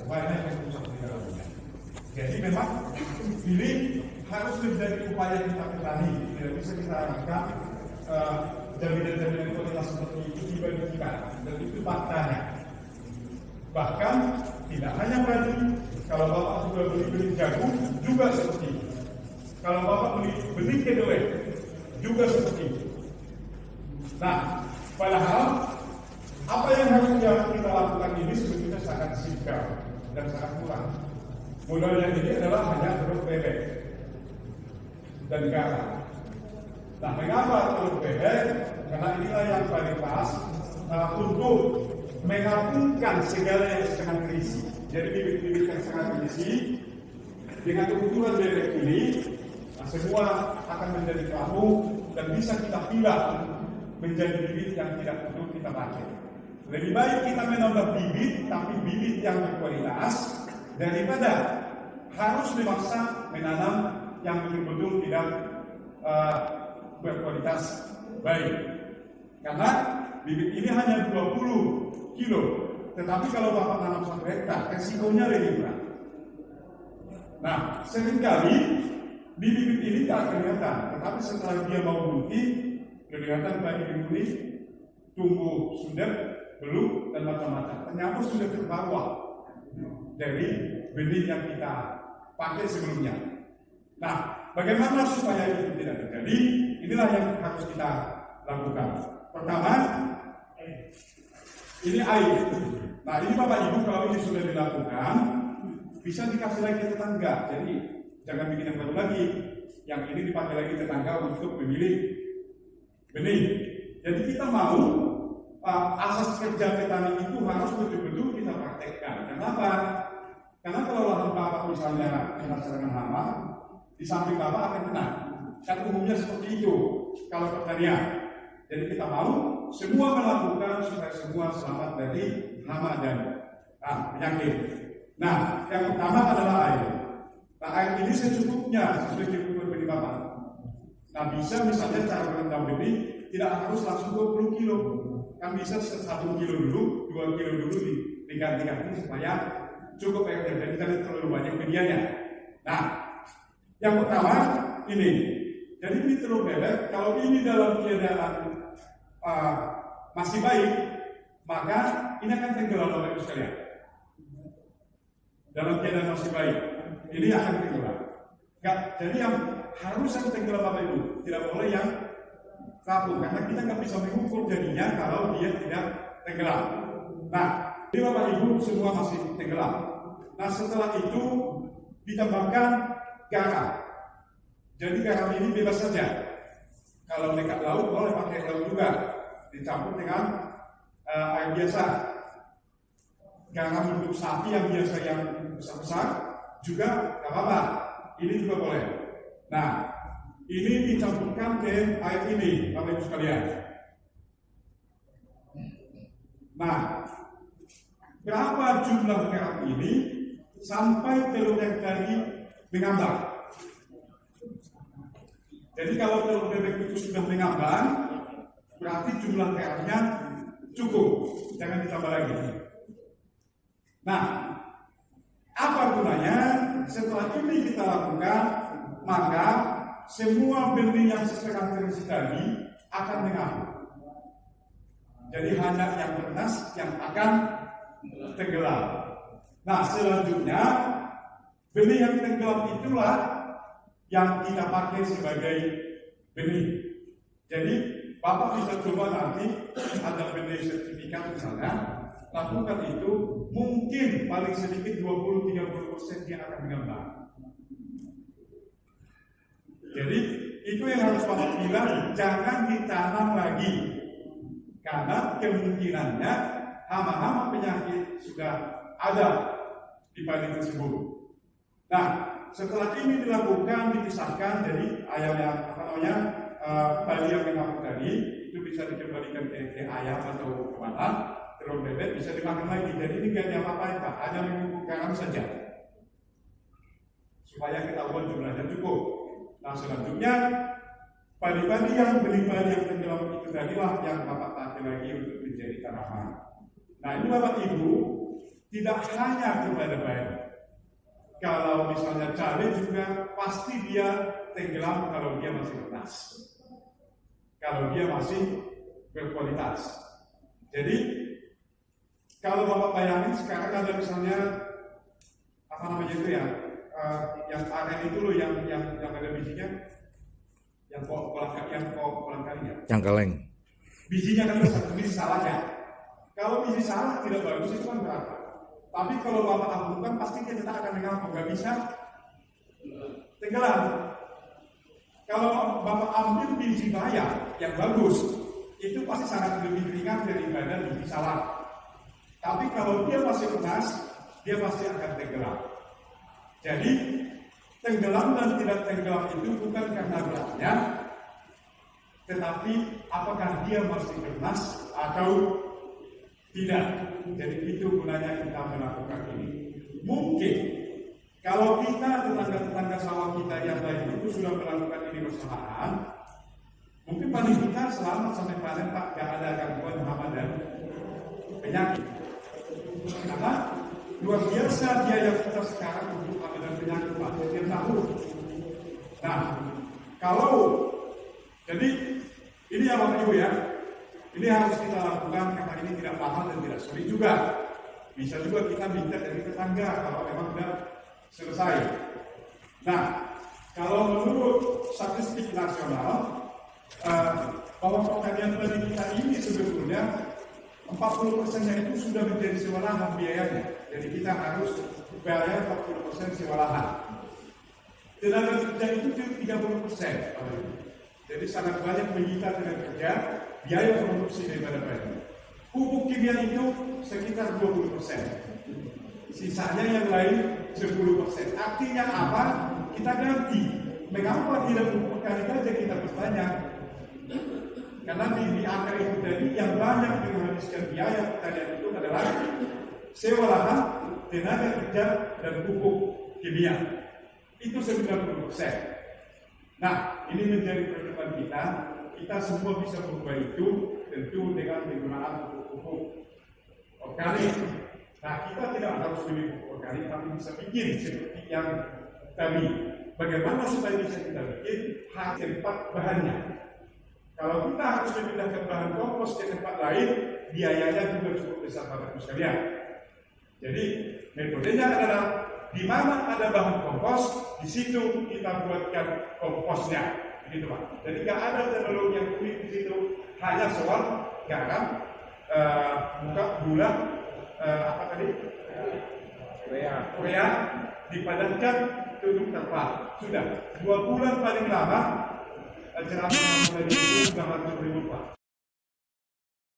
banyak yang rusak di dalamnya. Jadi memang ini harus menjadi upaya kita petani. Tidak bisa kita harapkan jaminan-jaminan kualitas seperti itu dibagi-bagikan, dan itu faktanya. Bahkan tidak hanya padi, kalau Bapak sudah beli jagung juga seperti itu. Kalau Bapak beli benih kedelai juga seperti itu. Nah, padahal apa yang harus kita lakukan ini sebetulnya sangat simpel dan sangat murah. Modalnya ini adalah hanya telur bebek dan garam. Nah, mengapa telur bebek? Karena inilah yang paling pas untuk menggabungkan segala yang setengah terisi. Jadi bibit-bibit yang setengah terisi dengan kebutuhan bebek ini, semua akan menjadi kamu dan bisa kita pilih menjadi bibit yang tidak perlu kita pakai. Lebih baik kita menambah bibit, tapi bibit yang berkualitas daripada harus memaksa menanam yang betul-betul tidak berkualitas baik. Karena bibit ini hanya 20 kilo, tetapi kalau Bapak tanam 1 hektar, resikonya lebih berat. Nah, seringkali bibit ini tak kelihatan, tetapi setelah dia mau bunting, kelihatan bibit ini tumbuh sudah, belum, dan macam-macam. Ternyata sudah terbawa dari benih yang kita pakai sebelumnya. Nah, bagaimana supaya itu tidak terjadi? Inilah yang harus kita lakukan. Pertama, ini air. Nah, ini Bapak Ibu kalau ini sudah dilakukan, bisa dikasih lagi tetangga. Jadi jangan bikin yang baru lagi. Yang ini dipakai lagi tetangga untuk memilih benih. Jadi kita mau asas kerja petani itu harus betul-betul kita praktekkan. Kenapa? Karena kalau lahan Bapak misalnya kena serangan hama, di samping Bapak akan kena. Kan umumnya seperti itu kalau pertanian. Jadi kita mau semua melakukan supaya semua selamat dari hama dan penyakit. Nah, yang pertama adalah air. Nah, air ini secukupnya sesuai kebutuhan benih Bapak. Nah, bisa misalnya cara merendam benih tidak harus langsung 20 kilo. Kan bisa 1 kilo dulu, 2 kilo dulu diganti-ganti supaya cukup air jadi karena terlalu banyak medianya. Nah, yang pertama ini. Jadi ini telur bebek, kalau ini dalam keadaan masih baik, maka ini akan tenggelam Bapak Ibu sekalian. Dalam keadaan masih baik, ini akan tenggelam. Jadi yang harus yang tenggelam Bapak Ibu, tidak boleh yang rapuh, karena kita nggak bisa mengukur jadinya kalau dia tidak tenggelam. Nah, ini Bapak Ibu semua masih tenggelam. Nah, setelah itu ditambahkan garam. Jadi garam ini bebas saja. Kalau dekat laut boleh pakai laut juga, dicampur dengan air biasa. Garam untuk sapi yang biasa yang besar-besar juga nggak apa-apa. Ini juga boleh. Nah, ini dicampurkan ke air ini, Bapak Ibu sekalian. Nah, berapa jumlah garam ini sampai telur yang tadi mengambang? Jadi kalau telur bebek itu sudah mengambang, berarti jumlah garamnya cukup, jangan ditambah lagi. Nah, apa gunanya? Setelah ini kita lakukan, maka semua benih yang setengah terisi tadi akan mengambang. Jadi hanya yang bernas yang akan tenggelam. Nah, selanjutnya benih yang tenggelam itulah yang kita pakai sebagai benih. Jadi Bapak bisa coba nanti ada benih sertifikat misalnya, lakukan itu, mungkin paling sedikit 20-30% dia akan mengembang. Jadi itu yang harus Bapak bilang, jangan ditanam lagi, karena kemungkinannya hama-hama penyakit sudah ada di padi tersebut. Nah, setelah ini dilakukan, dipisahkan, jadi ayam yang padi yang memang tadi itu bisa dikembalikan ke ayam atau kemana, telur bebek bisa dimakan lagi. Jadi ini gak diapa-apain Pak, hanya mengukur garam saja supaya ketahuan jumlahnya cukup. Nah, selanjutnya padi-padi yang benih-padi yang tenggelam itu tadilah yang Bapak pakai lagi untuk menjadi tanaman. Nah, ini Bapak Ibu tidak hanya kepada bahan. Kalau misalnya cabai juga pasti dia tenggelam kalau dia masih pedas, kalau dia masih berkualitas. Jadi kalau Bapak bayangin sekarang ada misalnya apa namanya itu ya, yang aren itu loh, yang ada bijinya, yang kolang kalinya. Yang kaleng. Bijinya kan satu biji salah ya. Kalau biji salah tidak bagus itu kan berapa. Tapi kalau Bapak tabungkan pasti dia tetap akan mengapung, nggak bisa tenggelam. Kalau Bapak ambil biji bayam yang bagus, itu pasti sangat lebih ringan daripada biji salah. Tapi kalau dia masih pedas, dia pasti akan tenggelam. Jadi tenggelam dan tidak tenggelam itu bukan karena beratnya, tetapi apakah dia masih panas atau tidak. Jadi itu gunanya kita melakukan ini. Mungkin kalau kita tetangga-tetangga sawah kita yang lain itu sudah melakukan ini bersamaan, mungkin paling kita selamat sampai panen Pak, gak ada gangguan hama dan penyakit. Karena luar biasa biaya kita sekarang untuk hama dan penyakit Pak, setiap tahun. Nah, kalau jadi ini ya Bapak Ibu ya, ini harus kita lakukan karena ini tidak mahal dan tidak sulit juga. Bisa juga kita minta dari tetangga kalau memang sudah selesai. Nah, kalau menurut statistik nasional, bahwa pertanian padi kita ini sebetulnya 40%-nya itu sudah menjadi sewa lahan biayanya. Jadi kita harus bayar 40% sewa lahan. Tenaga kerja itu 30%. Jadi sangat banyak menyita tenaga kerja, biaya produksi daripada padi. Pupuk kimia itu sekitar 20%. Sisanya yang lain 10%. Artinya apa? Kita ganti. Mengapa tidak pupuk kali saja kita bertanya? Karena di angka itu tadi yang banyak menghabiskan biaya pertanian itu adalah sewa lahan, tenaga kerja, dan pupuk kimia. Itu 90%. Nah, ini menjadi perjuangan kita. Kita semua bisa berubah itu tentu dengan penggunaan pupuk organik. Nah, kita tidak harus beli pupuk organik, tapi bisa bikin seperti yang tadi. Bagaimana supaya bisa kita bikin tempat bahannya? Kalau kita harus memindahkan bahan kompos ke tempat lain, biayanya juga cukup besar Bapak Ibu sekalian. Jadi metodenya adalah di mana ada bahan kompos, di situ kita buatkan komposnya. Begitu Pak. Jadi nggak ada teknologi yang unik di situ, hanya soal garam, gula, apa tadi? Urea dipadankan tutup terpal. Sudah 2 bulan paling lama, jerami itu sudah 100.000 Pak.